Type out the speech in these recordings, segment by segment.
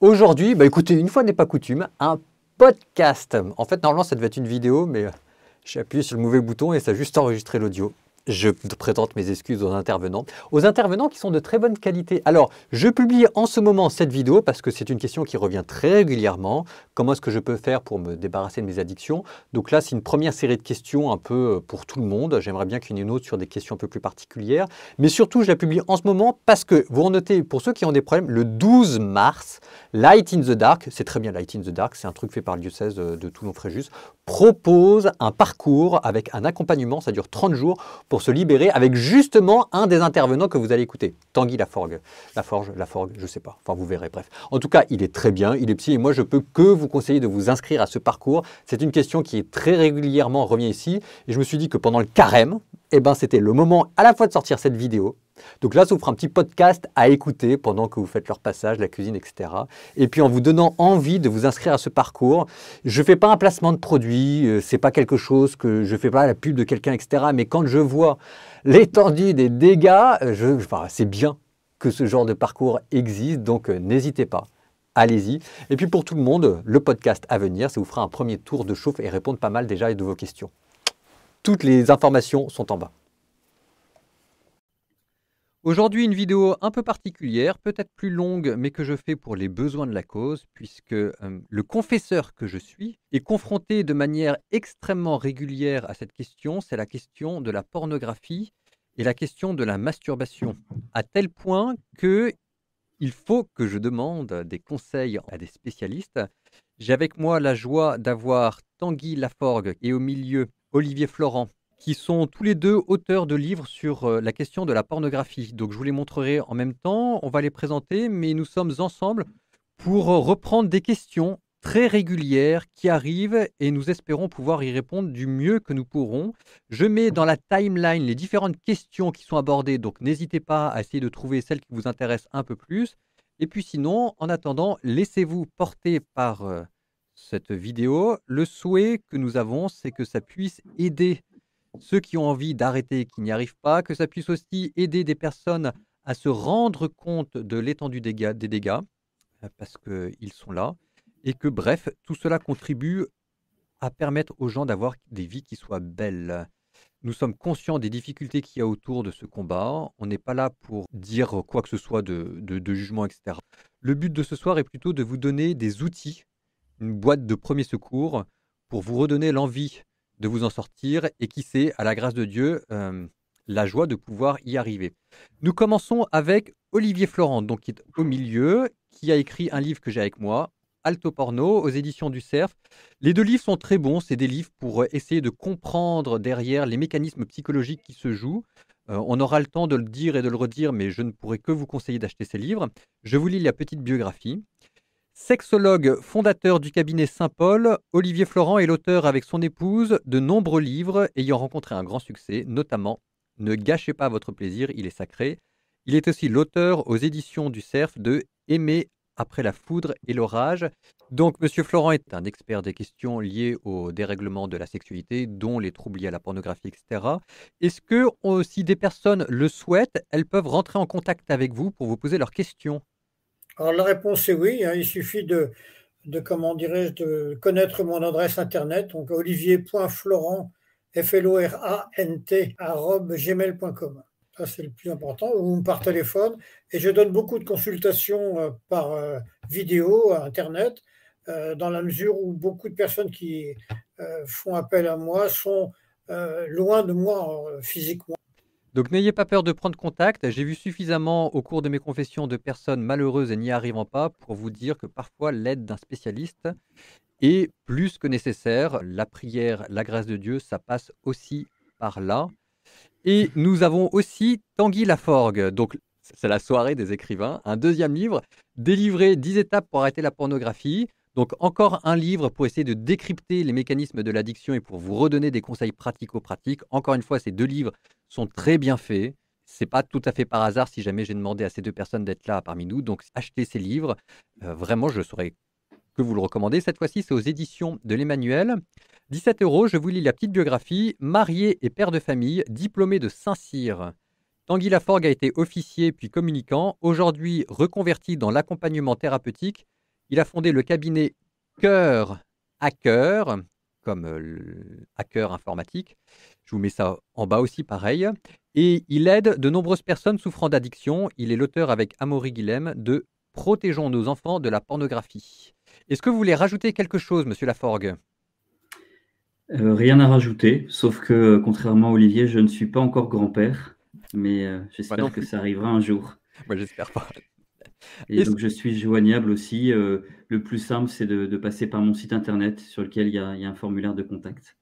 Aujourd'hui, écoutez, une fois n'est pas coutume, un podcast. En fait, normalement, ça devait être une vidéo, mais j'ai appuyé sur le mauvais bouton et ça a juste enregistré l'audio. Je présente mes excuses aux intervenants. Aux intervenants qui sont de très bonne qualité. Alors, je publie en ce moment cette vidéo parce que c'est une question qui revient très régulièrement. Comment est-ce que je peux faire pour me débarrasser de mes addictions? Donc là, c'est une première série de questions un peu pour tout le monde. J'aimerais bien qu'il y en ait une autre sur des questions un peu plus particulières. Mais surtout, je la publie en ce moment parce que, vous en notez, pour ceux qui ont des problèmes, le 12 mars, Light in the Dark, c'est très bien Light in the Dark, c'est un truc fait par le diocèse de Toulon-Fréjus, propose un parcours avec un accompagnement, ça dure 30 jours, pour se libérer avec justement un des intervenants que vous allez écouter, Tanguy Laforgue. Laforgue, je sais pas, enfin vous verrez, bref. En tout cas, il est très bien, il est psy et moi je peux que vous conseiller de vous inscrire à ce parcours. C'est une question qui est très régulièrement revient ici et je me suis dit que pendant le carême, c'était le moment à la fois de sortir cette vidéo. Donc là, ça vous fera un petit podcast à écouter pendant que vous faites leur passage, la cuisine, etc. Et puis en vous donnant envie de vous inscrire à ce parcours. Je ne fais pas un placement de produit, c'est pas quelque chose que je ne fais pas la pub de quelqu'un, etc. Mais quand je vois l'étendue des dégâts, c'est bien que ce genre de parcours existe, donc n'hésitez pas. Allez-y. Et puis pour tout le monde, le podcast à venir, ça vous fera un premier tour de chauffe et répondre pas mal déjà de vos questions. Toutes les informations sont en bas. Aujourd'hui, une vidéo un peu particulière, peut-être plus longue, mais que je fais pour les besoins de la cause, puisque le confesseur que je suis est confronté de manière extrêmement régulière à cette question, c'est la question de la pornographie et la question de la masturbation, à tel point que il faut que je demande des conseils à des spécialistes. J'ai avec moi la joie d'avoir Tanguy Laforgue et au milieu Olivier Florent, qui sont tous les deux auteurs de livres sur la question de la pornographie. Donc je vous les montrerai en même temps, on va les présenter, mais nous sommes ensemble pour reprendre des questions très régulières qui arrivent et nous espérons pouvoir y répondre du mieux que nous pourrons. Je mets dans la timeline les différentes questions qui sont abordées, donc n'hésitez pas à essayer de trouver celles qui vous intéressent un peu plus. Et puis sinon, en attendant, laissez-vous porter par cette vidéo. Le souhait que nous avons, c'est que ça puisse aider ceux qui ont envie d'arrêter, qui n'y arrivent pas, que ça puisse aussi aider des personnes à se rendre compte de l'étendue des dégâts, parce qu'ils sont là, et que bref, tout cela contribue à permettre aux gens d'avoir des vies qui soient belles. Nous sommes conscients des difficultés qu'il y a autour de ce combat. On n'est pas là pour dire quoi que ce soit de jugement, etc. Le but de ce soir est plutôt de vous donner des outils, une boîte de premiers secours, pour vous redonner l'envie de vous en sortir et qui sait, à la grâce de Dieu, la joie de pouvoir y arriver. Nous commençons avec Olivier Florent, donc qui est au milieu, qui a écrit un livre que j'ai avec moi, Alto Porno, aux éditions du Cerf. Les deux livres sont très bons, c'est des livres pour essayer de comprendre derrière les mécanismes psychologiques qui se jouent. On aura le temps de le dire et de le redire, mais je ne pourrai que vous conseiller d'acheter ces livres. Je vous lis la petite biographie. Sexologue, fondateur du cabinet Saint-Paul, Olivier Florent est l'auteur avec son épouse de nombreux livres ayant rencontré un grand succès, notamment Ne gâchez pas votre plaisir, il est sacré. Il est aussi l'auteur aux éditions du Cerf de Aimer après la foudre et l'orage. Donc, Monsieur Florent est un expert des questions liées au dérèglement de la sexualité, dont les troubles liés à la pornographie, etc. Est-ce que, si des personnes le souhaitent, elles peuvent rentrer en contact avec vous pour vous poser leurs questions? Alors la réponse est oui, hein, il suffit comment dirais-je, de connaître mon adresse internet, donc olivier.florent, FLORANT, @gmail.com. Ça, c'est le plus important, ou par téléphone. Et je donne beaucoup de consultations par vidéo, internet, dans la mesure où beaucoup de personnes qui font appel à moi sont loin de moi physiquement. Donc n'ayez pas peur de prendre contact. J'ai vu suffisamment au cours de mes confessions de personnes malheureuses et n'y arrivant pas pour vous dire que parfois l'aide d'un spécialiste est plus que nécessaire. La prière, la grâce de Dieu, ça passe aussi par là. Et nous avons aussi Tanguy Laforgue. Donc c'est la soirée des écrivains. Un deuxième livre, délivré 10 étapes pour arrêter la pornographie. Donc encore un livre pour essayer de décrypter les mécanismes de l'addiction et pour vous redonner des conseils pratico-pratiques. Encore une fois, ces deux livres sont très bien faits. C'est pas tout à fait par hasard si jamais j'ai demandé à ces deux personnes d'être là parmi nous. Donc achetez ces livres. Vraiment, je saurais que vous le recommandez. Cette fois-ci, c'est aux éditions de l'Emmanuel. 17 €, je vous lis la petite biographie. Marié et père de famille, diplômé de Saint-Cyr. Tanguy Laforgue a été officier puis communicant. Aujourd'hui reconverti dans l'accompagnement thérapeutique Il a fondé le cabinet Cœur Hacker, comme le hacker informatique. Je vous mets ça en bas aussi, pareil. Et il aide de nombreuses personnes souffrant d'addiction. Il est l'auteur avec Amaury Guilhem de Protégeons nos enfants de la pornographie. Est-ce que vous voulez rajouter quelque chose, monsieur Laforgue? Rien à rajouter, sauf que, contrairement à Olivier, je ne suis pas encore grand-père, mais Moi non j'espère que plus. ça arrivera un jour. Moi, j'espère pas. Et Est-ce donc, je suis joignable aussi. Le plus simple, c'est de passer par mon site internet sur lequel il y a un formulaire de contact.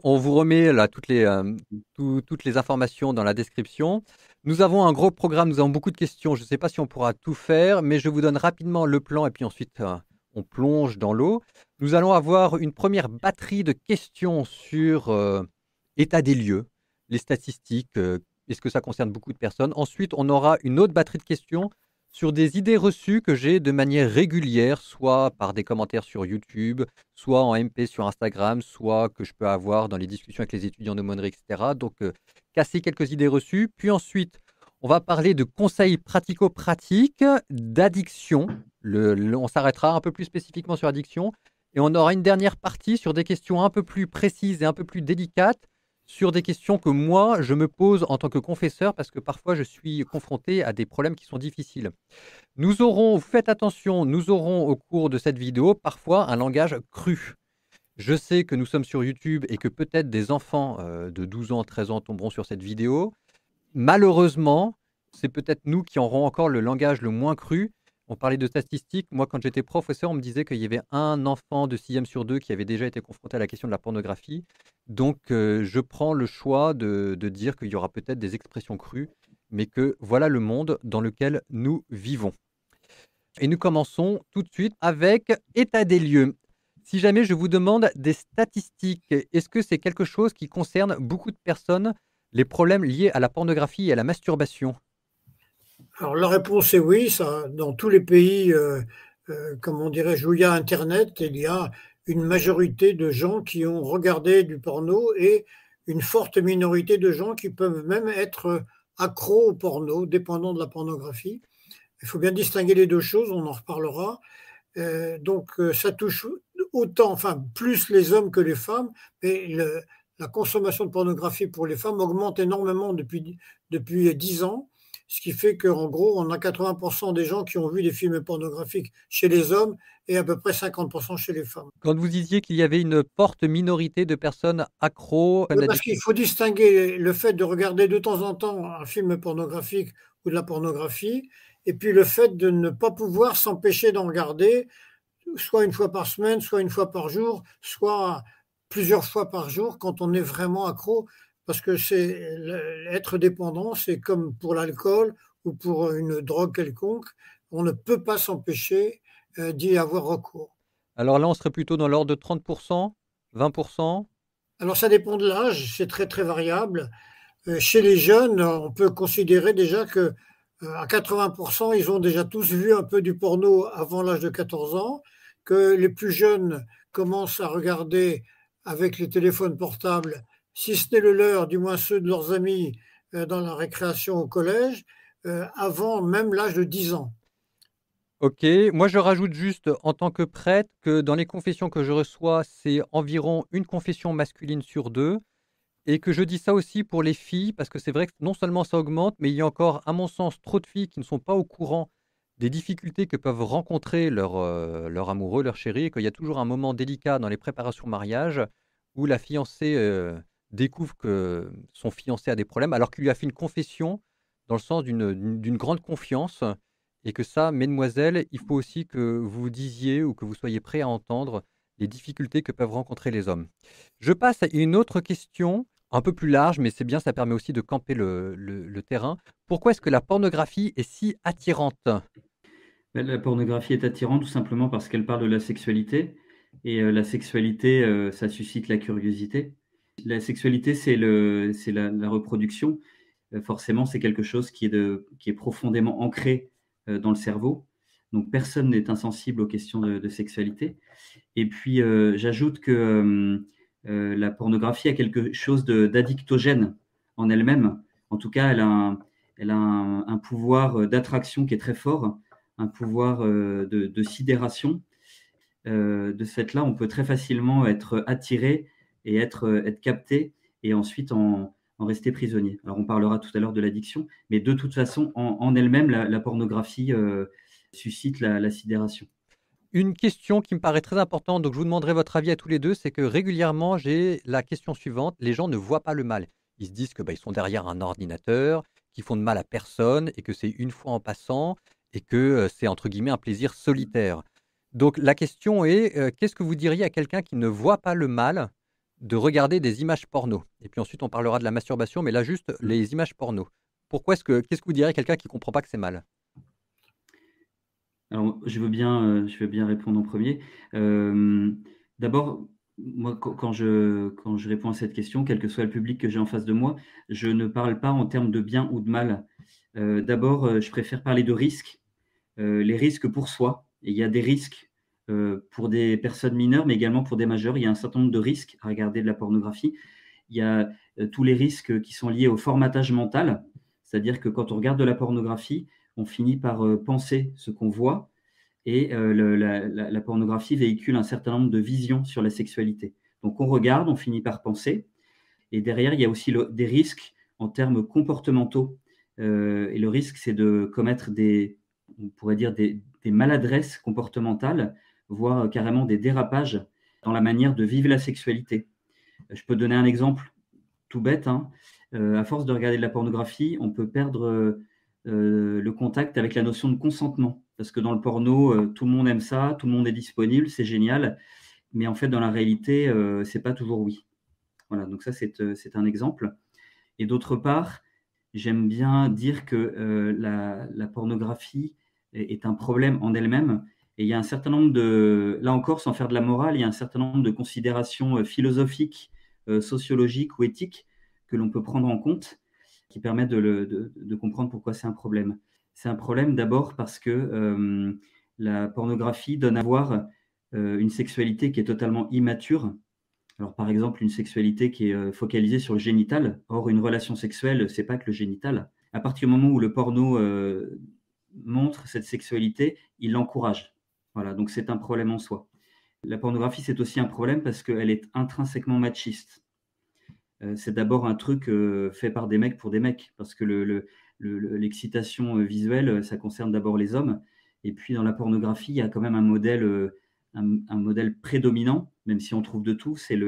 On vous remet là toutes les informations dans la description. Nous avons un gros programme, nous avons beaucoup de questions. Je ne sais pas si on pourra tout faire, mais je vous donne rapidement le plan et puis ensuite on plonge dans l'eau. Nous allons avoir une première batterie de questions sur état des lieux, les statistiques, est-ce que ça concerne beaucoup de personnes. Ensuite, on aura une autre batterie de questions sur des idées reçues que j'ai de manière régulière, soit par des commentaires sur YouTube, soit en MP sur Instagram, soit que je peux avoir dans les discussions avec les étudiants d'aumônerie, etc. Donc, casser quelques idées reçues. Puis ensuite, on va parler de conseils pratico-pratiques, d'addiction. On s'arrêtera un peu plus spécifiquement sur addiction. Et on aura une dernière partie sur des questions un peu plus précises et un peu plus délicates, sur des questions que moi, je me pose en tant que confesseur, parce que parfois, je suis confronté à des problèmes qui sont difficiles. Nous aurons, faites attention, nous aurons au cours de cette vidéo parfois un langage cru. Je sais que nous sommes sur YouTube et que peut-être des enfants de 12 ans, 13 ans tomberont sur cette vidéo. Malheureusement, c'est peut-être nous qui aurons encore le langage le moins cru. On parlait de statistiques. Moi, quand j'étais professeur, on me disait qu'il y avait un enfant de 6e sur 2 qui avait déjà été confronté à la question de la pornographie. Donc, je prends le choix de dire qu'il y aura peut-être des expressions crues, mais que voilà le monde dans lequel nous vivons. Et nous commençons tout de suite avec état des lieux. Si jamais je vous demande des statistiques, est-ce que c'est quelque chose qui concerne beaucoup de personnes, les problèmes liés à la pornographie et à la masturbation? Alors la réponse est oui, ça, dans tous les pays, comment dirais-je, où il y a Internet, il y a une majorité de gens qui ont regardé du porno et une forte minorité de gens qui peuvent même être accros au porno, dépendant de la pornographie. Il faut bien distinguer les deux choses, on en reparlera. Donc ça touche autant, enfin plus les hommes que les femmes, mais la consommation de pornographie pour les femmes augmente énormément depuis 10 ans, ce qui fait qu'en gros, on a 80% des gens qui ont vu des films pornographiques chez les hommes et à peu près 50% chez les femmes. Quand vous disiez qu'il y avait une forte minorité de personnes accros, Oui, parce qu'il faut distinguer le fait de regarder de temps en temps un film pornographique ou de la pornographie, et puis le fait de ne pas pouvoir s'empêcher d'en regarder, soit une fois par semaine, soit une fois par jour, soit plusieurs fois par jour quand on est vraiment accro, parce que être dépendant, c'est comme pour l'alcool ou pour une drogue quelconque, on ne peut pas s'empêcher d'y avoir recours. alors là, on serait plutôt dans l'ordre de 30%, 20%. Alors ça dépend de l'âge, c'est très très variable. Chez les jeunes, on peut considérer déjà que à 80%, ils ont déjà tous vu un peu du porno avant l'âge de 14 ans, que les plus jeunes commencent à regarder avec les téléphones portables, si ce n'est le leur, du moins ceux de leurs amis dans la récréation au collège, avant même l'âge de 10 ans. Ok, moi je rajoute juste en tant que prêtre que dans les confessions que je reçois, c'est environ une confession masculine sur 2. Et que je dis ça aussi pour les filles, parce que c'est vrai que non seulement ça augmente, mais il y a encore, à mon sens, trop de filles qui ne sont pas au courant des difficultés que peuvent rencontrer leur amoureux, leur chéri, et qu'il y a toujours un moment délicat dans les préparations au mariage où la fiancée découvre que son fiancé a des problèmes, alors qu'il lui a fait une confession dans le sens d'une grande confiance, et que ça, mesdemoiselles, il faut aussi que vous disiez ou que vous soyez prêts à entendre les difficultés que peuvent rencontrer les hommes. Je passe à une autre question un peu plus large, mais c'est bien, ça permet aussi de camper le terrain. Pourquoi est-ce que la pornographie est si attirante? La pornographie est attirante tout simplement parce qu'elle parle de la sexualité. Et la sexualité, ça suscite la curiosité. La sexualité, c'est la reproduction. Forcément, c'est quelque chose qui est profondément ancré dans le cerveau. Donc, personne n'est insensible aux questions de sexualité. Et puis, j'ajoute que la pornographie a quelque chose d'addictogène en elle-même. En tout cas, elle a un pouvoir d'attraction qui est très fort. un pouvoir de sidération. De ce fait-là, on peut très facilement être attiré et être capté et ensuite en rester prisonnier. Alors, on parlera tout à l'heure de l'addiction, mais de toute façon, en elle-même, la pornographie suscite la sidération. Une question qui me paraît très importante, donc je vous demanderai votre avis à tous les 2, c'est que régulièrement, j'ai la question suivante: les gens ne voient pas le mal. Ils se disent que, ils sont derrière un ordinateur, qu'ils font de mal à personne et que c'est une fois en passant et que, c'est entre guillemets «un plaisir solitaire». Donc la question est, qu'est-ce que vous diriez à quelqu'un qui ne voit pas le mal de regarder des images porno? Et puis ensuite on parlera de la masturbation, mais là juste les images porno. Qu'est-ce que vous diriez à quelqu'un qui ne comprend pas que c'est mal? Alors, je veux bien répondre en premier. D'abord, moi, quand je réponds à cette question, quel que soit le public que j'ai en face de moi, je ne parle pas en termes de bien ou de mal. D'abord, je préfère parler de risques, les risques pour soi. Et il y a des risques pour des personnes mineures, mais également pour des majeurs. Il y a un certain nombre de risques à regarder de la pornographie. Il y a tous les risques qui sont liés au formatage mental, c'est-à-dire que quand on regarde de la pornographie, on finit par penser ce qu'on voit et la pornographie véhicule un certain nombre de visions sur la sexualité. Donc on regarde, on finit par penser et derrière, il y a aussi des risques en termes comportementaux. Et le risque, c'est de commettre on pourrait dire des maladresses comportementales, voire carrément des dérapages dans la manière de vivre la sexualité. Je peux donner un exemple tout bête, hein. À force de regarder de la pornographie, on peut perdre le contact avec la notion de consentement. Parce que dans le porno, tout le monde aime ça, tout le monde est disponible, c'est génial. Mais en fait, dans la réalité, c'est pas toujours oui. Voilà, donc ça, c'est un exemple. Et d'autre part, j'aime bien dire que la pornographie est un problème en elle-même. Et il y a un certain nombre là encore, sans faire de la morale, il y a un certain nombre de considérations philosophiques, sociologiques ou éthiques que l'on peut prendre en compte qui permettent de comprendre pourquoi c'est un problème. C'est un problème d'abord parce que la pornographie donne à voir une sexualité qui est totalement immature. Alors, par exemple, une sexualité qui est focalisée sur le génital. Or, une relation sexuelle, c'est pas que le génital. À partir du moment où le porno montre cette sexualité, il l'encourage. Voilà, donc c'est un problème en soi. La pornographie, c'est aussi un problème parce qu'elle est intrinsèquement machiste. C'est d'abord un truc fait par des mecs pour des mecs, parce que l'excitation visuelle, ça concerne d'abord les hommes. Et puis dans la pornographie, il y a quand même un modèle prédominant, même si on trouve de tout, c'est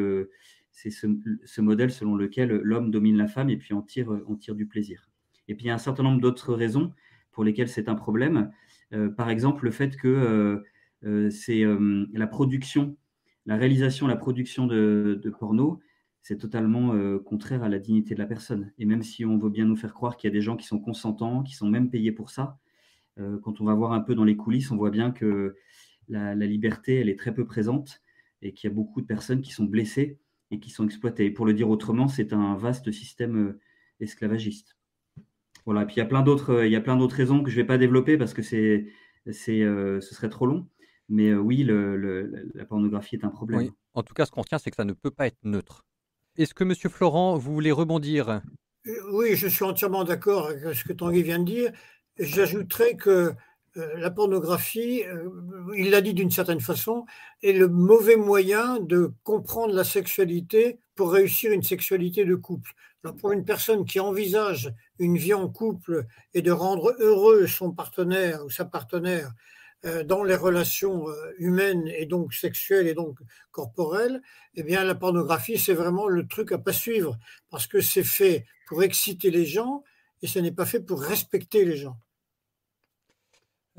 ce modèle selon lequel l'homme domine la femme et puis on tire du plaisir. Et puis il y a un certain nombre d'autres raisons pour lesquelles c'est un problème. Par exemple, le fait que c'est la production, la réalisation, la production de porno, c'est totalement contraire à la dignité de la personne. Et même si on veut bien nous faire croire qu'il y a des gens qui sont consentants, qui sont même payés pour ça, quand on va voir un peu dans les coulisses, on voit bien que la liberté, elle est très peu présente et qu'il y a beaucoup de personnes qui sont blessées et qui sont exploitées. Et pour le dire autrement, c'est un vaste système esclavagiste. Voilà. Et puis il y a plein d'autres raisons que je ne vais pas développer parce que ce serait trop long. Mais oui, la pornographie est un problème. Oui, en tout cas, ce qu'on retient, c'est que ça ne peut pas être neutre. Est-ce que monsieur Florent, vous voulez rebondir? Oui, je suis entièrement d'accord avec ce que Tanguy vient de dire. J'ajouterais que la pornographie, il l'a dit d'une certaine façon, est le mauvais moyen de comprendre la sexualité pour réussir une sexualité de couple. Alors pour une personne qui envisage une vie en couple et de rendre heureux son partenaire ou sa partenaire dans les relations humaines et donc sexuelles et donc corporelles, eh bien la pornographie, c'est vraiment le truc à pas suivre parce que c'est fait pour exciter les gens et ce n'est pas fait pour respecter les gens.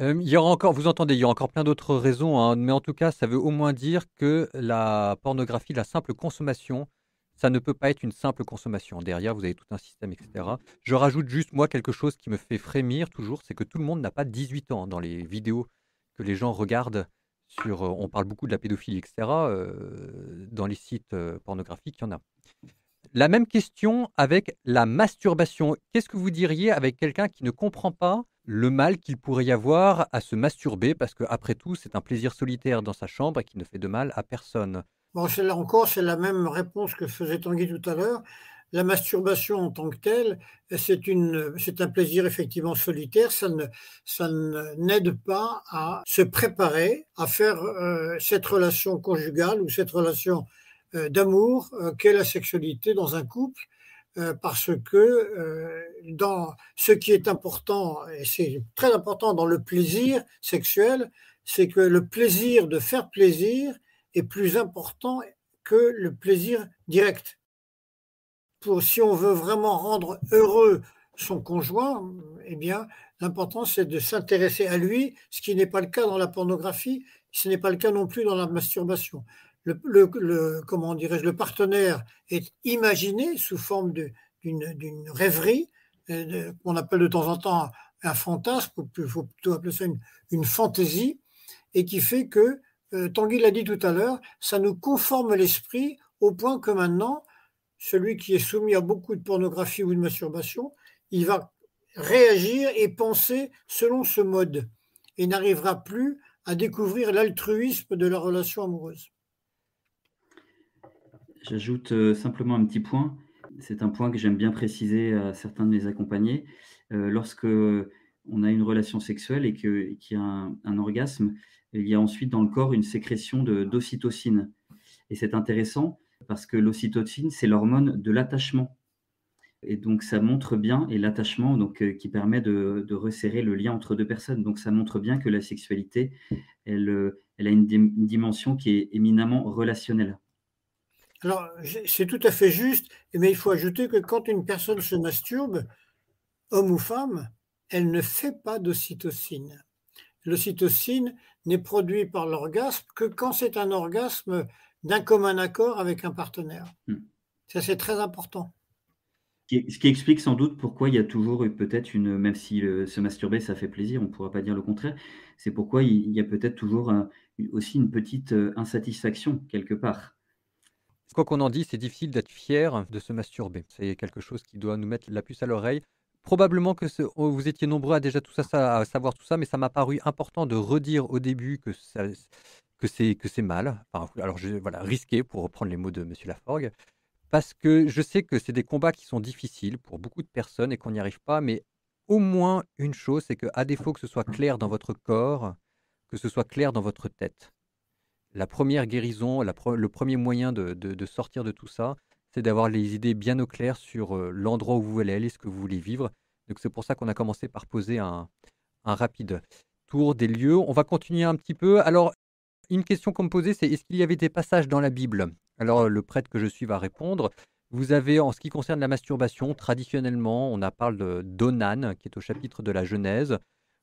Il y aura encore, vous entendez, il y a encore plein d'autres raisons, hein, mais en tout cas, ça veut au moins dire que la pornographie, la simple consommation, ça ne peut pas être une simple consommation. Derrière, vous avez tout un système, etc. Je rajoute juste, moi, quelque chose qui me fait frémir toujours, c'est que tout le monde n'a pas 18 ans dans les vidéos que les gens regardent sur, on parle beaucoup de la pédophilie, etc. Dans les sites pornographiques, il y en a. La même question avec la masturbation. Qu'est-ce que vous diriez avec quelqu'un qui ne comprend pas le mal qu'il pourrait y avoir à se masturber parce qu'après tout, c'est un plaisir solitaire dans sa chambre et qui ne fait de mal à personne? Bon, là encore, c'est la même réponse que faisait Tanguy tout à l'heure. la masturbation en tant que telle, c'est un plaisir effectivement solitaire. Ça n'aide pas à se préparer à faire cette relation conjugale ou cette relation d'amour qu'est la sexualité dans un couple. Parce que dans ce qui est important, et c'est très important dans le plaisir sexuel, c'est que le plaisir de faire plaisir est plus important que le plaisir direct. Si on veut vraiment rendre heureux son conjoint, eh bien, l'important c'est de s'intéresser à lui, ce qui n'est pas le cas dans la pornographie, ce n'est pas le cas non plus dans la masturbation. Comment dirais-je, le partenaire est imaginé sous forme d'une rêverie, qu'on appelle de temps en temps un fantasme, il faut plutôt appeler ça une fantaisie, et qui fait que, Tanguy l'a dit tout à l'heure, ça nous conforme l'esprit au point que maintenant, celui qui est soumis à beaucoup de pornographie ou de masturbation, il va réagir et penser selon ce mode et n'arrivera plus à découvrir l'altruisme de la relation amoureuse. J'ajoute simplement un petit point. C'est un point que j'aime bien préciser à certains de mes accompagnés. Lorsque on a une relation sexuelle et qu'il y a un orgasme, il y a ensuite dans le corps une sécrétion d'ocytocine. Et c'est intéressant parce que l'ocytocine, c'est l'hormone de l'attachement. Et donc ça montre bien, et l'attachement qui permet de resserrer le lien entre deux personnes. Donc ça montre bien que la sexualité, elle a une dimension qui est éminemment relationnelle. Alors, c'est tout à fait juste, mais il faut ajouter que quand une personne se masturbe, homme ou femme, elle ne fait pas d'ocytocine. L'ocytocine n'est produite par l'orgasme que quand c'est un orgasme d'un commun accord avec un partenaire. Ça, c'est très important. Ce qui explique sans doute pourquoi il y a toujours peut-être même si se masturber, ça fait plaisir, on ne pourra pas dire le contraire, c'est pourquoi il y a peut-être toujours aussi une petite insatisfaction quelque part. Quoi qu'on en dise, c'est difficile d'être fier de se masturber. C'est quelque chose qui doit nous mettre la puce à l'oreille. Probablement que vous étiez nombreux à déjà à savoir tout ça, mais ça m'a paru important de redire au début que c'est mal. Enfin, alors, voilà, risqué, pour reprendre les mots de Monsieur Laforgue, parce que je sais que c'est des combats qui sont difficiles pour beaucoup de personnes et qu'on n'y arrive pas, mais au moins une chose, c'est qu'à défaut que ce soit clair dans votre corps, que ce soit clair dans votre tête. La première guérison, le premier moyen de sortir de tout ça, c'est d'avoir les idées bien au clair sur l'endroit où vous voulez aller, ce que vous voulez vivre. Donc c'est pour ça qu'on a commencé par poser un rapide tour des lieux. On va continuer un petit peu. Alors, une question qu'on me posait, c'est est-ce qu'il y avait des passages dans la Bible? Alors, le prêtre que je suis va répondre. Vous avez, en ce qui concerne la masturbation, traditionnellement, on parle d'Onan, qui est au chapitre de la Genèse.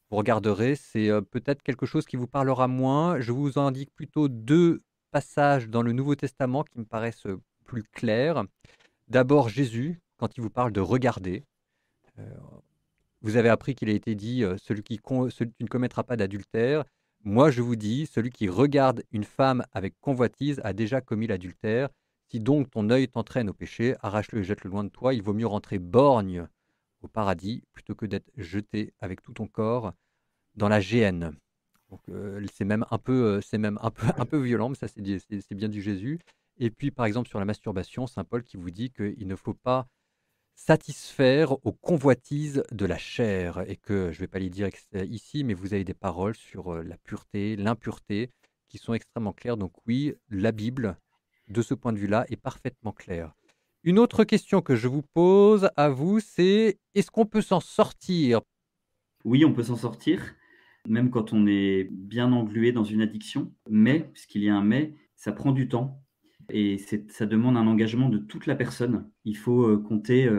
Vous regarderez, c'est peut-être quelque chose qui vous parlera moins. Je vous indique plutôt 2 passages dans le Nouveau Testament qui me paraissent plus clairs. D'abord Jésus, quand il vous parle de regarder. Heu, vous avez appris qu'il a été dit, celui qui ne commettra pas d'adultère. Moi, je vous dis, celui qui regarde une femme avec convoitise a déjà commis l'adultère. Si donc ton œil t'entraîne au péché, arrache-le et jette-le loin de toi. Il vaut mieux rentrer borgne au paradis plutôt que d'être jeté avec tout ton corps dans la géhenne. Donc c'est même un peu violent, mais ça c'est bien du Jésus. Et puis par exemple sur la masturbation, saint Paul qui vous dit qu'il ne faut pas satisfaire aux convoitises de la chair, et que je ne vais pas les dire ici, mais vous avez des paroles sur la pureté, l'impureté, qui sont extrêmement claires. Donc oui, la Bible, de ce point de vue-là, est parfaitement claire. Une autre question que je vous pose à vous, c'est est-ce qu'on peut s'en sortir? Oui, on peut s'en sortir, même quand on est bien englué dans une addiction, mais, puisqu'il y a un mais, ça prend du temps et ça demande un engagement de toute la personne. Il faut compter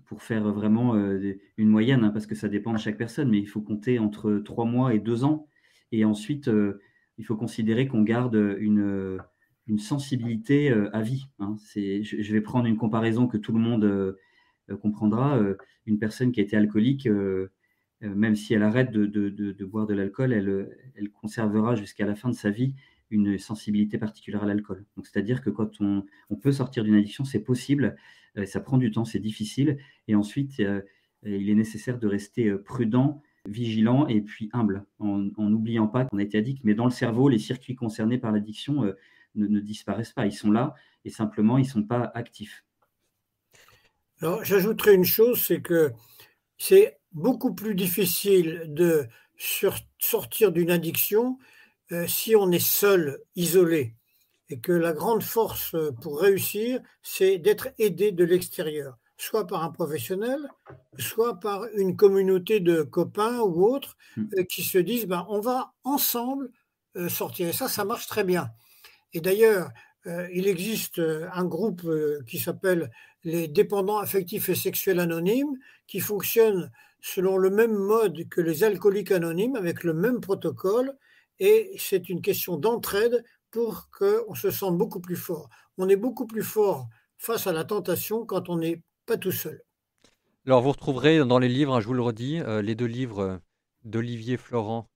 pour faire vraiment une moyenne, hein, parce que ça dépend de chaque personne, mais il faut compter entre 3 mois et 2 ans. Et ensuite, il faut considérer qu'on garde une sensibilité à vie, hein. Je vais prendre une comparaison que tout le monde comprendra. Une personne qui a été alcoolique, même si elle arrête de boire de l'alcool, elle conservera jusqu'à la fin de sa vie une sensibilité particulière à l'alcool. Donc, c'est-à-dire que quand on peut sortir d'une addiction, c'est possible, ça prend du temps, c'est difficile. Et ensuite, il est nécessaire de rester prudent, vigilant et puis humble, en n'oubliant pas qu'on a été addict. Mais dans le cerveau, les circuits concernés par l'addiction ne disparaissent pas. Ils sont là et simplement, ils ne sont pas actifs. Alors, j'ajouterai une chose, c'est que c'est beaucoup plus difficile de sortir d'une addiction si on est seul, isolé, et que la grande force pour réussir, c'est d'être aidé de l'extérieur, soit par un professionnel, soit par une communauté de copains ou autres Mm. qui se disent ben, on va ensemble sortir. Et ça marche très bien. Et d'ailleurs, il existe un groupe qui s'appelle les dépendants affectifs et sexuels anonymes, qui fonctionne selon le même mode que les alcooliques anonymes, avec le même protocole, et c'est une question d'entraide pour qu'on se sente beaucoup plus fort. On est beaucoup plus fort face à la tentation quand on n'est pas tout seul. Alors vous retrouverez dans les livres, hein, je vous le redis, les 2 livres, d'Olivier Florent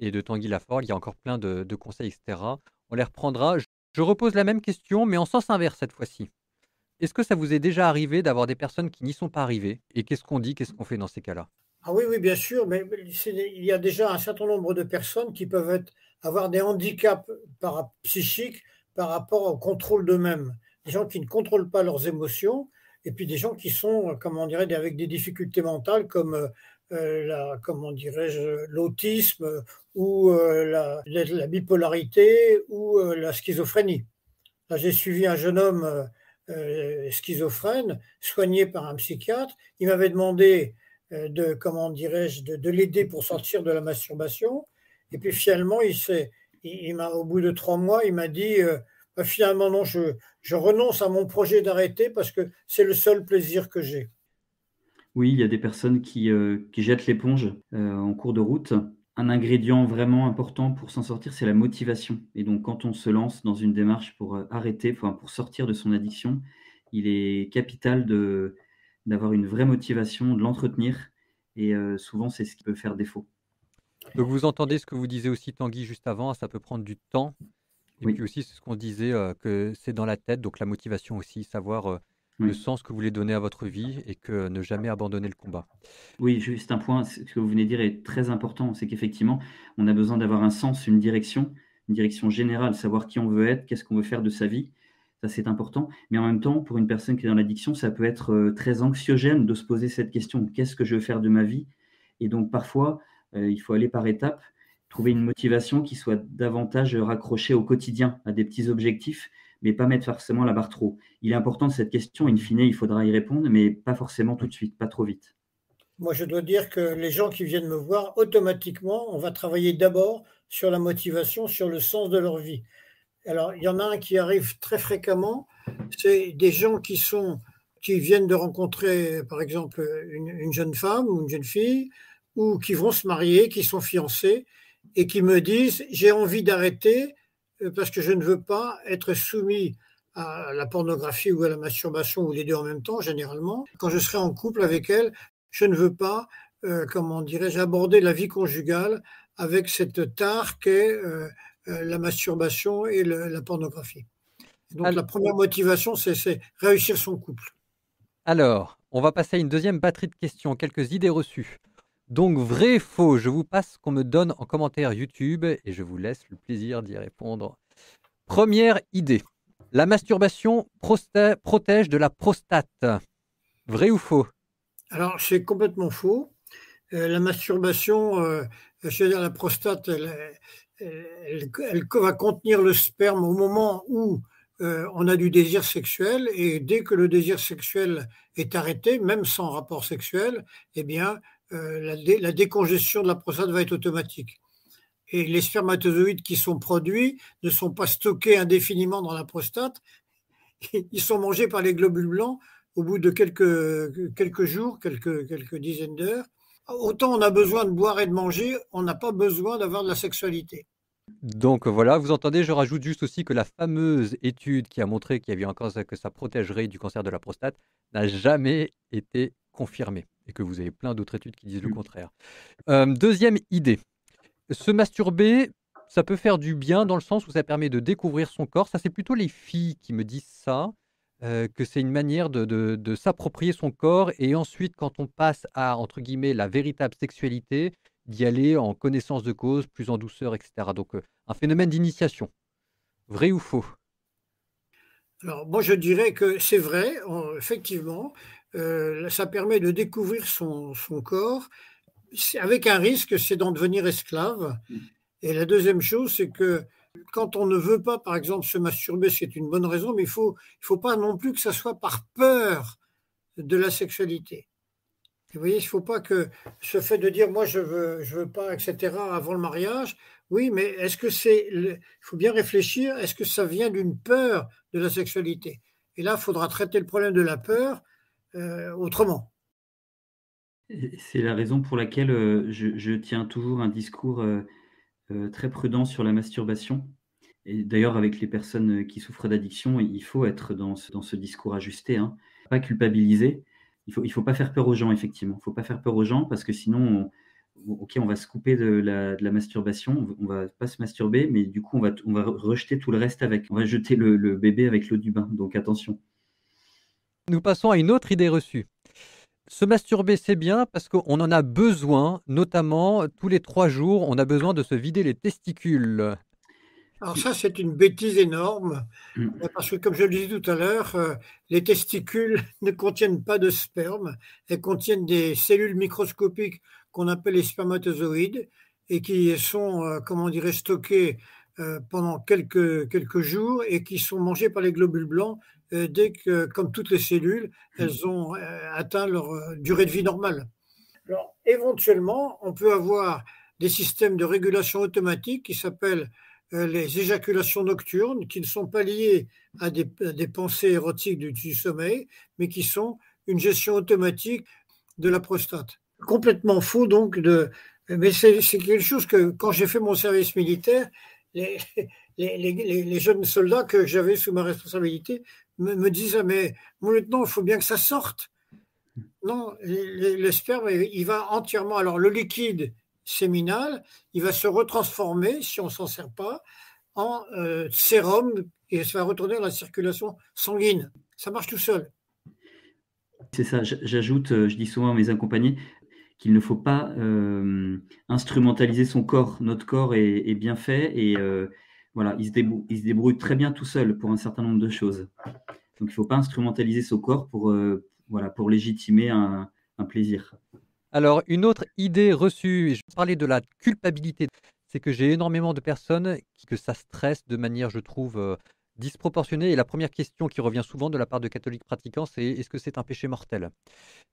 et de Tanguy Lafort. Il y a encore plein de conseils et cetera. On les reprendra. Je repose la même question, mais en sens inverse cette fois-ci. Est-ce que ça vous est déjà arrivé d'avoir des personnes qui n'y sont pas arrivées? Et qu'est-ce qu'on dit? Qu'est-ce qu'on fait dans ces cas-là? Ah oui, oui, bien sûr, mais il y a déjà un certain nombre de personnes qui peuvent avoir des handicaps psychiques par rapport au contrôle d'eux-mêmes. Des gens qui ne contrôlent pas leurs émotions, et puis des gens qui sont, comment dirais avec des difficultés mentales comme comment dirais-je, l'autisme ou la bipolarité ou la schizophrénie. Là, j'ai suivi un jeune homme schizophrène, soigné par un psychiatre. Il m'avait demandé comment dirais-je, de l'aider pour sortir de la masturbation. Et puis finalement, au bout de 3 mois, il m'a dit bah, finalement non, je renonce à mon projet d'arrêter parce que c'est le seul plaisir que j'ai. Oui, il y a des personnes qui jettent l'éponge en cours de route. Un ingrédient vraiment important pour s'en sortir, c'est la motivation. Et donc, quand on se lance dans une démarche pour arrêter, enfin, pour sortir de son addiction, il est capital d'avoir une vraie motivation, de l'entretenir. Et souvent, c'est ce qui peut faire défaut. Donc vous entendez ce que vous disiez aussi Tanguy juste avant, ça peut prendre du temps. Et puis Oui, aussi, c'est ce qu'on disait, que c'est dans la tête, donc la motivation aussi, savoir le oui. sens que vous voulez donner à votre vie et que ne jamais abandonner le combat. Oui, juste un point, ce que vous venez de dire est très important, c'est qu'effectivement, on a besoin d'avoir un sens, une direction générale, savoir qui on veut être, qu'est-ce qu'on veut faire de sa vie. Ça, c'est important. Mais en même temps, pour une personne qui est dans l'addiction, ça peut être très anxiogène de se poser cette question, qu'est-ce que je veux faire de ma vie? Et donc, parfois, il faut aller par étapes, trouver une motivation qui soit davantage raccrochée au quotidien, à des petits objectifs, mais pas mettre forcément la barre trop. Il est important de cette question, in fine, il faudra y répondre, mais pas forcément tout de suite, pas trop vite. Moi, je dois dire que les gens qui viennent me voir, automatiquement, on va travailler d'abord sur la motivation, sur le sens de leur vie. Alors, il y en a un qui arrive très fréquemment, c'est des gens qui viennent de rencontrer, par exemple, une jeune femme ou une jeune fille, ou qui vont se marier, qui sont fiancés, et qui me disent, j'ai envie d'arrêter parce que je ne veux pas être soumis à la pornographie ou à la masturbation, ou les deux en même temps, généralement. Quand je serai en couple avec elle, je ne veux pas, comment dirais-je, aborder la vie conjugale avec cette tare qu'est la masturbation et la pornographie. Donc Al- la première motivation, c'est réussir son couple. Alors, on va passer à une deuxième batterie de questions, quelques idées reçues. Donc, vrai, faux, je vous passe ce qu'on me donne en commentaire YouTube et je vous laisse le plaisir d'y répondre. Première idée. La masturbation protège de la prostate. Vrai ou faux? Alors c'est complètement faux. La masturbation, je veux dire, la prostate, elle va contenir le sperme au moment où on a du désir sexuel, et dès que le désir sexuel est arrêté, même sans rapport sexuel, eh bien, la décongestion de la prostate va être automatique. Et les spermatozoïdes qui sont produits ne sont pas stockés indéfiniment dans la prostate, ils sont mangés par les globules blancs au bout de quelques jours, quelques dizaines d'heures. Autant on a besoin de boire et de manger, on n'a pas besoin d'avoir de la sexualité. Donc voilà, vous entendez, je rajoute juste aussi que la fameuse étude qui a montré qu'il y avait encore que ça protégerait du cancer de la prostate n'a jamais été confirmée et que vous avez plein d'autres études qui disent le Mm. contraire. Deuxième idée, se masturber, ça peut faire du bien dans le sens où ça permet de découvrir son corps. Ça, c'est plutôt les filles qui me disent ça, que c'est une manière de s'approprier son corps et ensuite, quand on passe à, entre guillemets, la véritable sexualité, d'y aller en connaissance de cause, plus en douceur, etc. Donc, un phénomène d'initiation. Vrai ou faux? Alors moi je dirais que c'est vrai, effectivement, ça permet de découvrir son corps, avec un risque, c'est d'en devenir esclave. Et la deuxième chose, c'est que quand on ne veut pas, par exemple, se masturber, c'est une bonne raison, mais il faut pas non plus que ça soit par peur de la sexualité. Vous voyez, il ne faut pas que ce fait de dire moi je veux pas, etc. avant le mariage. Oui, mais est-ce que il faut bien réfléchir, est-ce que ça vient d'une peur de la sexualité? Et là, il faudra traiter le problème de la peur autrement. C'est la raison pour laquelle je tiens toujours un discours très prudent sur la masturbation. Et d'ailleurs, avec les personnes qui souffrent d'addiction, il faut être dans ce discours ajusté, hein. Pas culpabiliser. Il faut pas faire peur aux gens, effectivement. Il faut pas faire peur aux gens parce que sinon, on va se couper de la masturbation, on va pas se masturber, mais du coup, on va rejeter tout le reste avec. On va jeter le bébé avec l'eau du bain. Donc attention. Nous passons à une autre idée reçue. Se masturber, c'est bien parce qu'on en a besoin, notamment tous les 3 jours, on a besoin de se vider les testicules. Alors ça, c'est une bêtise énorme, parce que comme je le disais tout à l'heure, les testicules ne contiennent pas de sperme, elles contiennent des cellules microscopiques qu'on appelle les spermatozoïdes et qui sont, comment dirais, stockées pendant quelques jours et qui sont mangées par les globules blancs dès que, comme toutes les cellules, elles ont atteint leur durée de vie normale. Alors, éventuellement, on peut avoir des systèmes de régulation automatique qui s'appellent les éjaculations nocturnes, qui ne sont pas liées à des pensées érotiques du sommeil, mais qui sont une gestion automatique de la prostate. Complètement faux, donc, mais c'est quelque chose que, quand j'ai fait mon service militaire, les jeunes soldats que j'avais sous ma responsabilité me disaient, mais mon lieutenant, il faut bien que ça sorte. Non, le sperme, il va entièrement. Alors, le liquide séminal, il va se retransformer, si on ne s'en sert pas, en sérum et ça va retourner dans la circulation sanguine. Ça marche tout seul. C'est ça, j'ajoute, je dis souvent à mes accompagnés qu'il ne faut pas instrumentaliser son corps. Notre corps est bien fait et voilà, il se débrouille très bien tout seul pour un certain nombre de choses. Donc il ne faut pas instrumentaliser son corps voilà, pour légitimer un plaisir. Alors, une autre idée reçue, je parlais de la culpabilité, c'est que j'ai énormément de personnes que ça stresse de manière, je trouve, disproportionnée. Et la première question qui revient souvent de la part de catholiques pratiquants, c'est: est-ce que c'est un péché mortel?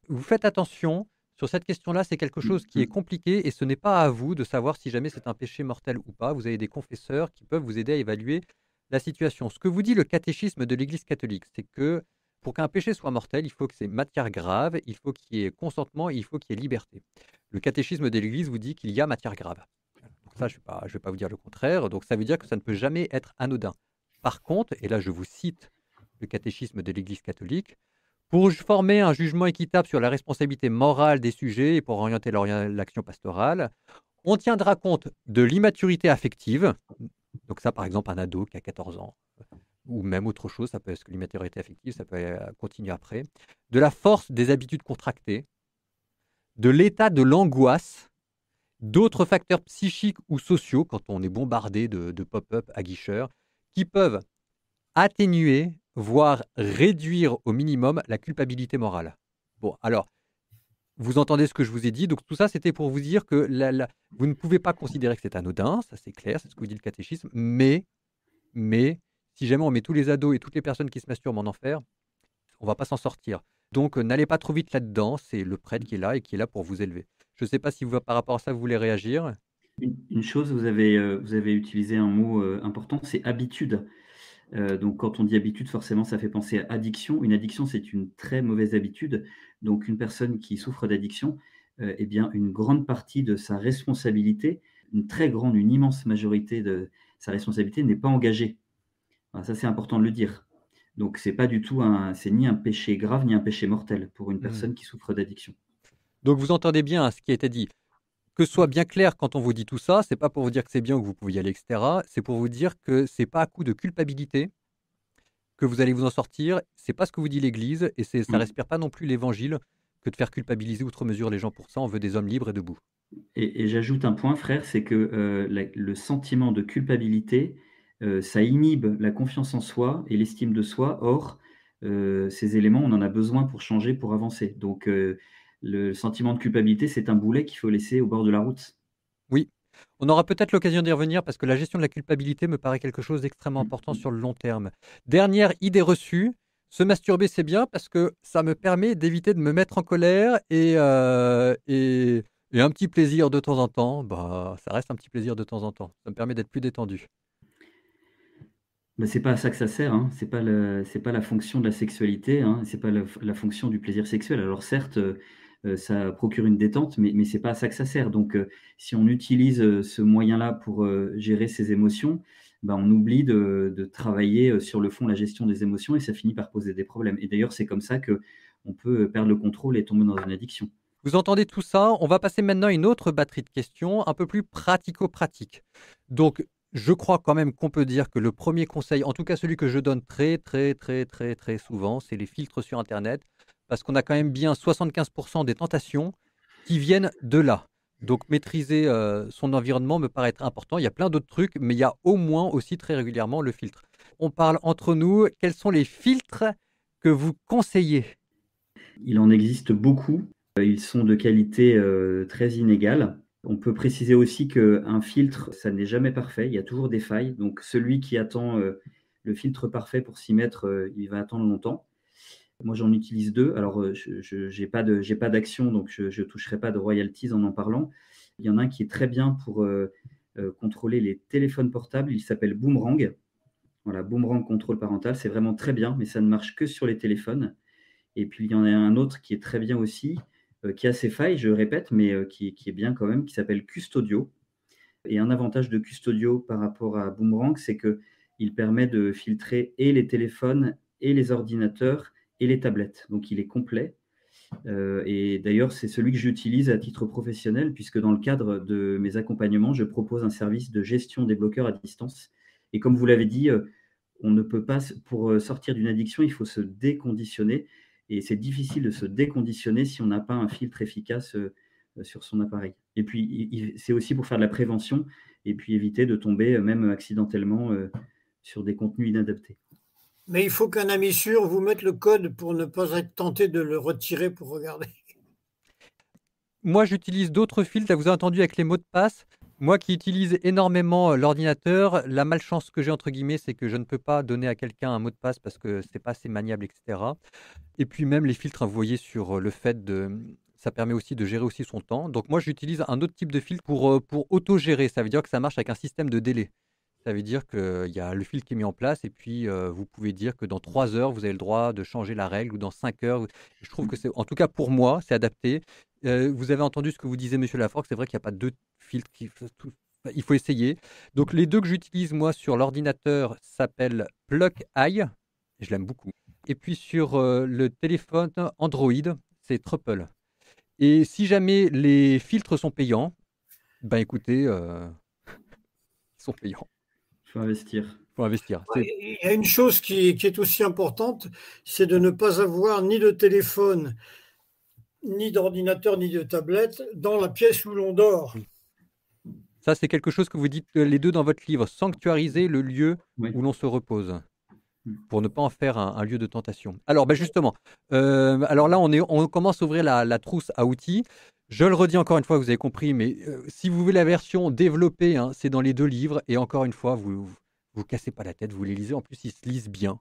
Vous faites attention, sur cette question-là, c'est quelque chose qui est compliqué et ce n'est pas à vous de savoir si jamais c'est un péché mortel ou pas. Vous avez des confesseurs qui peuvent vous aider à évaluer la situation. Ce que vous dit le catéchisme de l'Église catholique, c'est que pour qu'un péché soit mortel, il faut que c'est matière grave, il faut qu'il y ait consentement et il faut qu'il y ait liberté. Le catéchisme de l'Église vous dit qu'il y a matière grave. Donc ça, je ne vais pas vous dire le contraire. Donc ça veut dire que ça ne peut jamais être anodin. Par contre, et là je vous cite le catéchisme de l'Église catholique, pour former un jugement équitable sur la responsabilité morale des sujets et pour orienter l'action pastorale, on tiendra compte de l'immaturité affective. Donc ça, par exemple, un ado qui a 14 ans, ou même autre chose, ça peut être que l'immaturité affective, ça peut continuer après, de la force des habitudes contractées, de l'état de l'angoisse, d'autres facteurs psychiques ou sociaux, quand on est bombardé de pop-up aguicheurs, qui peuvent atténuer, voire réduire au minimum la culpabilité morale. Bon, alors, vous entendez ce que je vous ai dit, donc tout ça, c'était pour vous dire que vous ne pouvez pas considérer que c'est anodin, ça c'est clair, c'est ce que vous dit le catéchisme, mais si jamais on met tous les ados et toutes les personnes qui se masturbent en enfer, on ne va pas s'en sortir. Donc n'allez pas trop vite là-dedans, c'est le prêtre qui est là et qui est là pour vous élever. Je ne sais pas si vous, par rapport à ça, vous voulez réagir. Une chose, vous avez utilisé un mot important, c'est habitude. Donc quand on dit habitude, forcément, ça fait penser à addiction. Une addiction, c'est une très mauvaise habitude. Donc une personne qui souffre d'addiction, eh bien, une grande partie de sa responsabilité, une immense majorité de sa responsabilité n'est pas engagée. Alors, ça, c'est important de le dire. Donc c'est pas du tout c'est ni un péché grave ni un péché mortel pour une personne qui souffre d'addiction. Donc vous entendez bien ce qui a été dit. Que ce soit bien clair quand on vous dit tout ça, c'est pas pour vous dire que c'est bien ou que vous pouvez y aller, etc. C'est pour vous dire que c'est pas à coup de culpabilité que vous allez vous en sortir. C'est pas ce que vous dit l'Église et ça respire pas non plus l'Évangile que de faire culpabiliser outre mesure les gens pour ça. On veut des hommes libres et debout. Et j'ajoute un point, frère, c'est que le sentiment de culpabilité, ça inhibe la confiance en soi et l'estime de soi. Or, ces éléments, on en a besoin pour changer, pour avancer. Donc, le sentiment de culpabilité, c'est un boulet qu'il faut laisser au bord de la route. Oui, on aura peut-être l'occasion d'y revenir parce que la gestion de la culpabilité me paraît quelque chose d'extrêmement important Mmh. sur le long terme. Dernière idée reçue, se masturber, c'est bien parce que ça me permet d'éviter de me mettre en colère et un petit plaisir de temps en temps, bah, ça reste un petit plaisir de temps en temps. Ça me permet d'être plus détendu. Bah, c'est pas à ça que ça sert, hein. C'est pas la fonction de la sexualité, hein. C'est pas la fonction du plaisir sexuel. Alors certes, ça procure une détente, mais c'est pas à ça que ça sert. Donc, si on utilise, ce moyen-là pour, gérer ses émotions, bah, on oublie de travailler, sur le fond, la gestion des émotions et ça finit par poser des problèmes. Et d'ailleurs, c'est comme ça qu'on peut, perdre le contrôle et tomber dans une addiction. Vous entendez tout ça? On va passer maintenant à une autre batterie de questions, un peu plus pratico-pratique. Donc, je crois quand même qu'on peut dire que le premier conseil, en tout cas celui que je donne très, très, très, très, très souvent, c'est les filtres sur internet, parce qu'on a quand même bien 75 des tentations qui viennent de là. Donc maîtriser, son environnement me paraît être important. Il y a plein d'autres trucs, mais il y a au moins aussi très régulièrement le filtre. On parle entre nous, quels sont les filtres que vous conseillez? Il en existe beaucoup. Ils sont de qualité, très inégale. On peut préciser aussi qu'un filtre, ça n'est jamais parfait, il y a toujours des failles. Donc celui qui attend, le filtre parfait pour s'y mettre, il va attendre longtemps. Moi, j'en utilise 2. Alors, je j'ai pas d'action, donc je toucherai pas de royalties en parlant. Il y en a un qui est très bien pour, contrôler les téléphones portables, il s'appelle Boomerang. Voilà, Boomerang contrôle parental, c'est vraiment très bien, mais ça ne marche que sur les téléphones. Et puis il y en a un autre qui est très bien aussi, qui a ses failles, je répète, mais qui est bien quand même, qui s'appelle Custodio. Et un avantage de Custodio par rapport à Boomerang, c'est qu'il permet de filtrer et les téléphones et les ordinateurs et les tablettes. Donc il est complet. Et d'ailleurs, c'est celui que j'utilise à titre professionnel, puisque dans le cadre de mes accompagnements, je propose un service de gestion des bloqueurs à distance. Et comme vous l'avez dit, on ne peut pas, pour sortir d'une addiction, il faut se déconditionner. Et c'est difficile de se déconditionner si on n'a pas un filtre efficace sur son appareil. Et puis, c'est aussi pour faire de la prévention et puis éviter de tomber, même accidentellement, sur des contenus inadaptés. Mais il faut qu'un ami sûr vous mette le code pour ne pas être tenté de le retirer pour regarder. Moi, j'utilise d'autres filtres. Là, vous avez entendu avec les mots de passe. Moi qui utilise énormément, l'ordinateur, la malchance que j'ai entre guillemets, c'est que je ne peux pas donner à quelqu'un un mot de passe parce que c'est pas assez maniable et cetera. Et puis même les filtres, hein, vous voyez sur, le fait de ça permet aussi de gérer aussi son temps. Donc moi, j'utilise un autre type de filtre pour autogérer. Ça veut dire que ça marche avec un système de délai. Ça veut dire qu'il y a le filtre qui est mis en place et puis, vous pouvez dire que dans 3 heures, vous avez le droit de changer la règle ou dans 5 heures. Je trouve que c'est en tout cas pour moi, c'est adapté. Vous avez entendu ce que vous disiez monsieur Laforgue, c'est vrai qu'il y a pas 2 filtres qui f tout il faut essayer. Donc les 2 que j'utilise moi sur l'ordinateur s'appellent Pluck Eye, je l'aime beaucoup. Et puis sur, le téléphone Android, c'est Truffle. Et si jamais les filtres sont payants, ben écoutez, ils sont payants. Il faut investir. Faut investir. C'est Il y a une chose qui est aussi importante, c'est de ne pas avoir ni de téléphone, ni d'ordinateur, ni de tablette dans la pièce où l'on dort. oui. Ça, c'est quelque chose que vous dites, les 2 dans votre livre, sanctuariser le lieu Oui. où l'on se repose, Mmh. pour ne pas en faire un lieu de tentation. Alors, bah, justement, alors là, on commence à ouvrir la trousse à outils. Je le redis encore une fois, vous avez compris, mais, si vous voulez la version développée, hein, c'est dans les 2 livres et encore une fois, vous cassez pas la tête, vous les lisez. En plus, ils se lisent bien.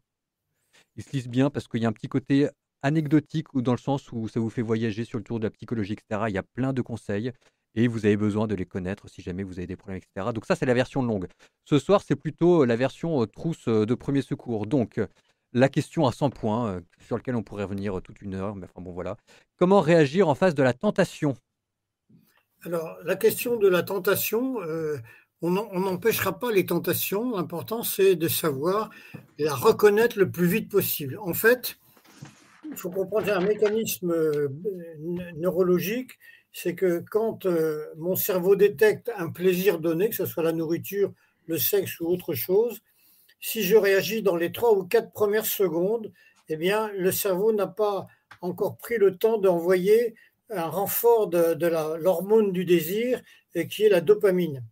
Ils se lisent bien parce qu'il y a un petit côté anecdotique ou dans le sens où ça vous fait voyager sur le tour de la psychologie, et cetera. Il y a plein de conseils et vous avez besoin de les connaître si jamais vous avez des problèmes, et cetera. Donc ça, c'est la version longue. Ce soir, c'est plutôt la version trousse de premier secours. Donc, la question à 100 points sur laquelle on pourrait revenir toute une heure. Mais enfin bon, voilà. Comment réagir en face de la tentation? Alors, la question de la tentation, on n'empêchera pas les tentations. L'important, c'est de savoir la reconnaître le plus vite possible. En fait, il faut comprendre qu'il y a un mécanisme neurologique, c'est que quand mon cerveau détecte un plaisir donné, que ce soit la nourriture, le sexe ou autre chose, si je réagis dans les 3 ou 4 premières secondes, eh bien, le cerveau n'a pas encore pris le temps d'envoyer un renfort de l'hormone du désir qui est la dopamine.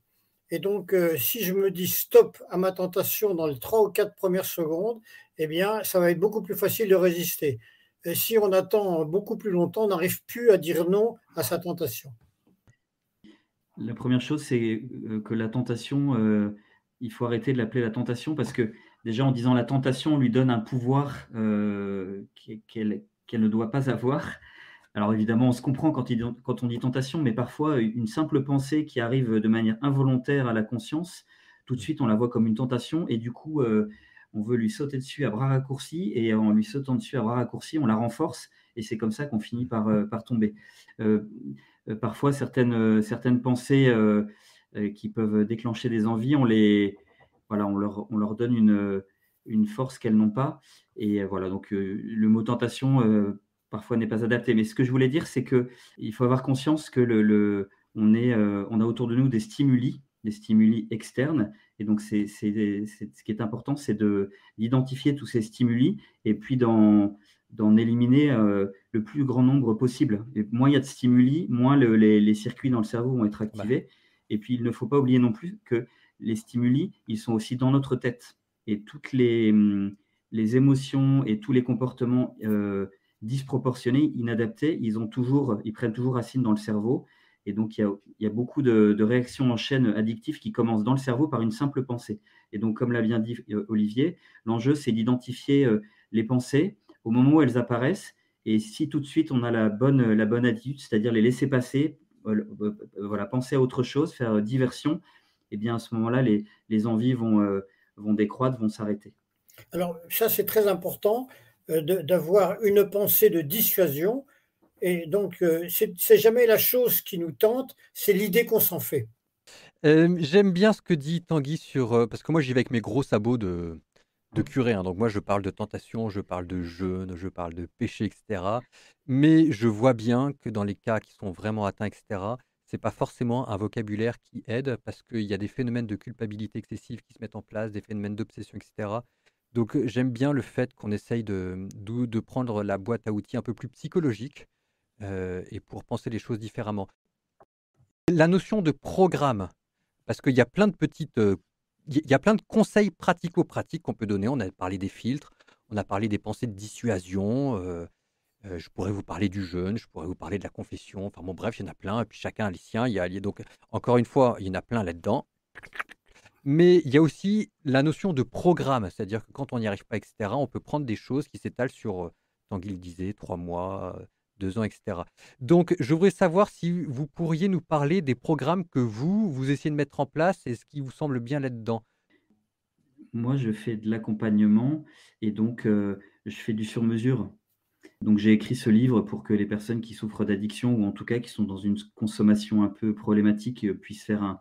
Et donc, si je me dis stop à ma tentation dans les 3 ou 4 premières secondes, eh bien, ça va être beaucoup plus facile de résister. Et si on attend beaucoup plus longtemps, on n'arrive plus à dire non à sa tentation. La première chose, c'est que la tentation, il faut arrêter de l'appeler la tentation parce que déjà en disant la tentation, on lui donne un pouvoir qu'elle ne doit pas avoir. Alors évidemment, on se comprend quand on dit tentation, mais parfois une simple pensée qui arrive de manière involontaire à la conscience, tout de suite on la voit comme une tentation et du coup on veut lui sauter dessus à bras raccourcis et en lui sautant dessus à bras raccourcis, on la renforce et c'est comme ça qu'on finit par tomber. Euh, Parfois certaines pensées qui peuvent déclencher des envies, voilà, on leur donne une force qu'elles n'ont pas et voilà, donc le mot tentation parfois n'est pas adapté. Mais ce que je voulais dire, c'est qu'il faut avoir conscience que on a autour de nous des stimuli externes. Et donc, ce qui est important, c'est d'identifier tous ces stimuli et puis d'en éliminer le plus grand nombre possible. Et moins il y a de stimuli, moins les circuits dans le cerveau vont être activés. Et puis, il ne faut pas oublier non plus que les stimuli, ils sont aussi dans notre tête. Et toutes les émotions et tous les comportements disproportionnés, inadaptés, ils prennent toujours racine dans le cerveau. Et donc, il y a beaucoup de réactions en chaîne addictives qui commencent dans le cerveau par une simple pensée. Et donc, comme l'a bien dit Olivier, l'enjeu, c'est d'identifier les pensées au moment où elles apparaissent. Et si tout de suite, on a la bonne attitude, c'est-à-dire les laisser passer, voilà, penser à autre chose, faire diversion, et bien à ce moment-là, les envies vont décroître, vont s'arrêter. Alors, ça, c'est très important d'avoir une pensée de dissuasion. Et donc, c'est jamais la chose qui nous tente, c'est l'idée qu'on s'en fait. J'aime bien ce que dit Tanguy sur, parce que moi j'y vais avec mes gros sabots de curé, hein. Donc moi je parle de tentation, je parle de jeûne, je parle de péché, et cetera. Mais je vois bien que dans les cas qui sont vraiment atteints, et cetera, c'est pas forcément un vocabulaire qui aide parce qu'il y a des phénomènes de culpabilité excessive qui se mettent en place, des phénomènes d'obsession, et cetera. Donc j'aime bien le fait qu'on essaye de prendre la boîte à outils un peu plus psychologique, et pour penser les choses différemment. La notion de programme, parce qu'il y a plein de petites, il y a plein de conseils pratico-pratiques qu'on peut donner. On a parlé des filtres, on a parlé des pensées de dissuasion, je pourrais vous parler du jeûne, je pourrais vous parler de la confession, enfin bon bref, il y en a plein et puis chacun a les siens. Donc encore une fois, il y en a plein là-dedans. Mais il y a aussi la notion de programme, c'est-à-dire que quand on n'y arrive pas et cetera, on peut prendre des choses qui s'étalent sur, Tanguy le disait, 3 mois, 2 ans et cetera. Donc je voudrais savoir si vous pourriez nous parler des programmes que vous essayez de mettre en place et ce qui vous semble bien là-dedans? Moi, je fais de l'accompagnement et donc je fais du sur-mesure. Donc j'ai écrit ce livre pour que les personnes qui souffrent d'addiction ou en tout cas qui sont dans une consommation un peu problématique puissent faire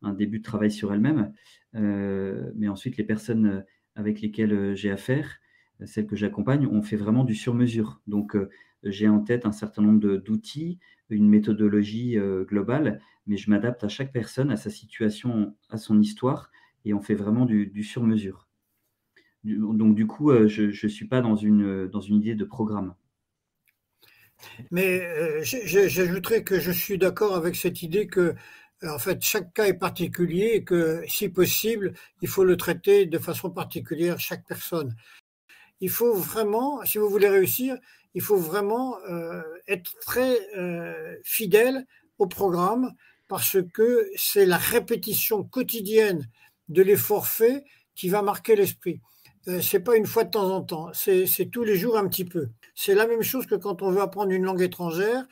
un début de travail sur elles-mêmes. Mais ensuite, les personnes avec lesquelles j'ai affaire, celles que j'accompagne, on fait vraiment du sur-mesure. Donc j'ai en tête un certain nombre d'outils, une méthodologie globale, mais je m'adapte à chaque personne, à sa situation, à son histoire, et on fait vraiment du sur-mesure. Donc du coup, je ne suis pas dans une idée de programme. Mais j'ajouterais que je suis d'accord avec cette idée que, en fait, chaque cas est particulier et que, si possible, il faut le traiter de façon particulière chaque personne. Il faut vraiment, si vous voulez réussir, il faut vraiment être très fidèle au programme parce que c'est la répétition quotidienne de l'effort fait qui va marquer l'esprit. C'est pas une fois de temps en temps, c'est tous les jours un petit peu. C'est la même chose que quand on veut apprendre une langue étrangère,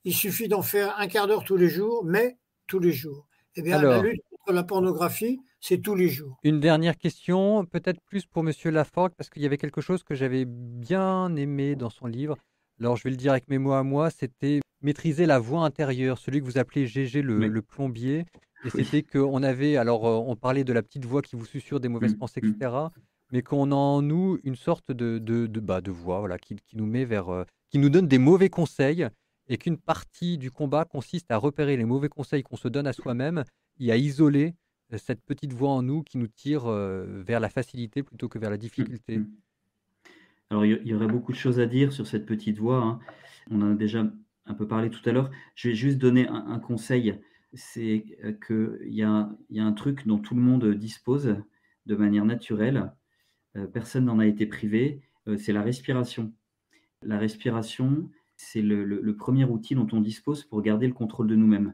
il suffit d'en faire un quart d'heure tous les jours, mais tous les jours. Eh bien, la Alors, lutte contre la pornographie, c'est tous les jours. une dernière question, peut-être plus pour Monsieur Laforgue, parce qu'il y avait quelque chose que j'avais bien aimé dans son livre. Alors, je vais le dire avec mes mots à moi, c'était maîtriser la voix intérieure, celui que vous appelez Gégé Oui, le plombier. Et oui. c'était qu'on avait, alors on parlait de la petite voix qui vous susurre des mauvaises pensées, Mm. etc. Mais qu'on a en nous une sorte de voix, voilà, qui nous met vers, qui nous donne des mauvais conseils, et qu'une partie du combat consiste à repérer les mauvais conseils qu'on se donne à soi-même et à isoler cette petite voix en nous qui nous tire vers la facilité plutôt que vers la Mm. difficulté. Mm. Alors, il y aurait beaucoup de choses à dire sur cette petite voix, hein. On en a déjà un peu parlé tout à l'heure. Je vais juste donner un conseil. c'est qu'il y a un truc dont tout le monde dispose de manière naturelle, personne n'en a été privé, c'est la respiration. La respiration, c'est le premier outil dont on dispose pour garder le contrôle de nous-mêmes.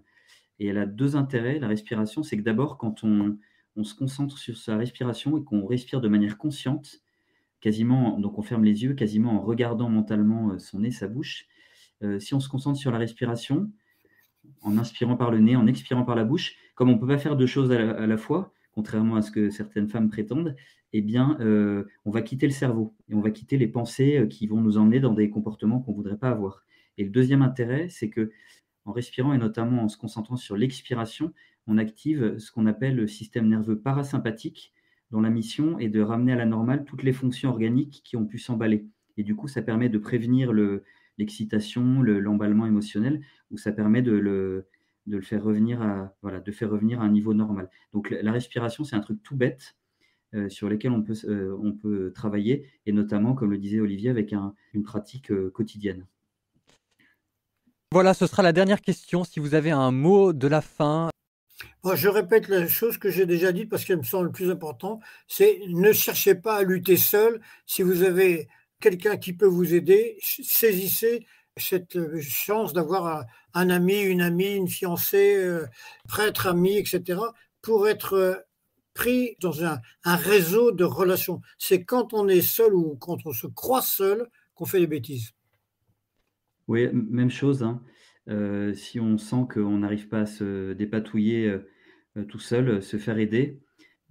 Et elle a 2 intérêts, la respiration, c'est que d'abord, quand on se concentre sur sa respiration et qu'on respire de manière consciente, quasiment, donc on ferme les yeux, quasiment en regardant mentalement son nez, sa bouche. Si on se concentre sur la respiration, en inspirant par le nez, en expirant par la bouche, comme on ne peut pas faire 2 choses à la fois, contrairement à ce que certaines femmes prétendent, eh bien, on va quitter le cerveau et on va quitter les pensées qui vont nous emmener dans des comportements qu'on ne voudrait pas avoir. Et le deuxième intérêt, c'est que en respirant et notamment en se concentrant sur l'expiration, on active ce qu'on appelle le système nerveux parasympathique, dont la mission est de ramener à la normale toutes les fonctions organiques qui ont pu s'emballer. Et du coup, ça permet de prévenir l'excitation, l'emballement émotionnel, ou ça permet de le faire revenir à, voilà, de faire revenir à un niveau normal. Donc la respiration, c'est un truc tout bête sur lequel on peut travailler, et notamment, comme le disait Olivier, avec une pratique quotidienne. Voilà, ce sera la dernière question. Si vous avez un mot de la fin. Moi, je répète la chose que j'ai déjà dite parce qu'elle me semble le plus important, c'est ne cherchez pas à lutter seul. Si vous avez quelqu'un qui peut vous aider, saisissez cette chance d'avoir un ami, une amie, une fiancée, prêtre, ami, etc., pour être pris dans un réseau de relations. C'est quand on est seul ou quand on se croit seul qu'on fait des bêtises. Oui, même chose, hein. Si on sent qu'on n'arrive pas à se dépatouiller tout seul, se faire aider.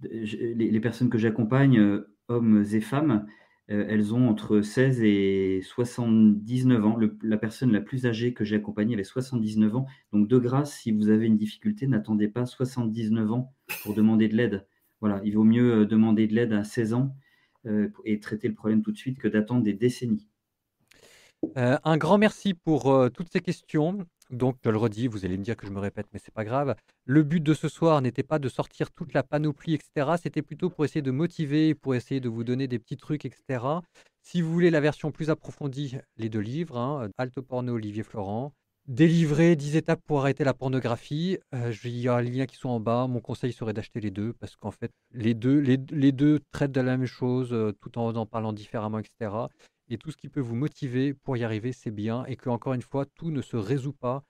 Les personnes que j'accompagne, hommes et femmes, elles ont entre 16 et 79 ans. La personne la plus âgée que j'ai accompagnée avait 79 ans. Donc de grâce, si vous avez une difficulté, n'attendez pas 79 ans pour demander de l'aide. Voilà, il vaut mieux demander de l'aide à 16 ans et traiter le problème tout de suite que d'attendre des décennies. Un grand merci pour toutes ces questions. Donc, je le redis, vous allez me dire que je me répète, mais c'est pas grave. Le but de ce soir n'était pas de sortir toute la panoplie, etc. C'était plutôt pour essayer de motiver, pour essayer de vous donner des petits trucs, etc. Si vous voulez la version plus approfondie, les 2 livres, hein, Halte Porno, Olivier Florent. Délivrer 10 étapes pour arrêter la pornographie. Il y a les liens qui sont en bas. Mon conseil serait d'acheter les 2 parce qu'en fait, les deux traitent de la même chose tout en parlant différemment, etc. Et tout ce qui peut vous motiver pour y arriver, c'est bien. Et que, encore une fois, tout ne se résout pas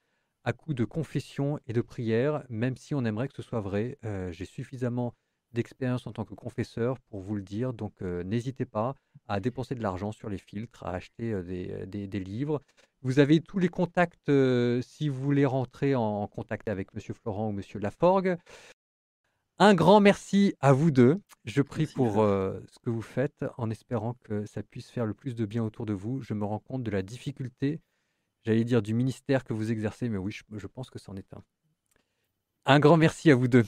à coup de confession et de prière, même si on aimerait que ce soit vrai. J'ai suffisamment d'expérience en tant que confesseur pour vous le dire. Donc, n'hésitez pas à dépenser de l'argent sur les filtres, à acheter des livres. Vous avez tous les contacts si vous voulez rentrer en contact avec Monsieur Florent ou Monsieur Laforgue. Un grand merci à vous 2. Je prie Merci, pour Raph. ce que vous faites en espérant que ça puisse faire le plus de bien autour de vous. Je me rends compte de la difficulté, j'allais dire du ministère que vous exercez, mais oui, je pense que c'en est un. Un grand merci à vous 2.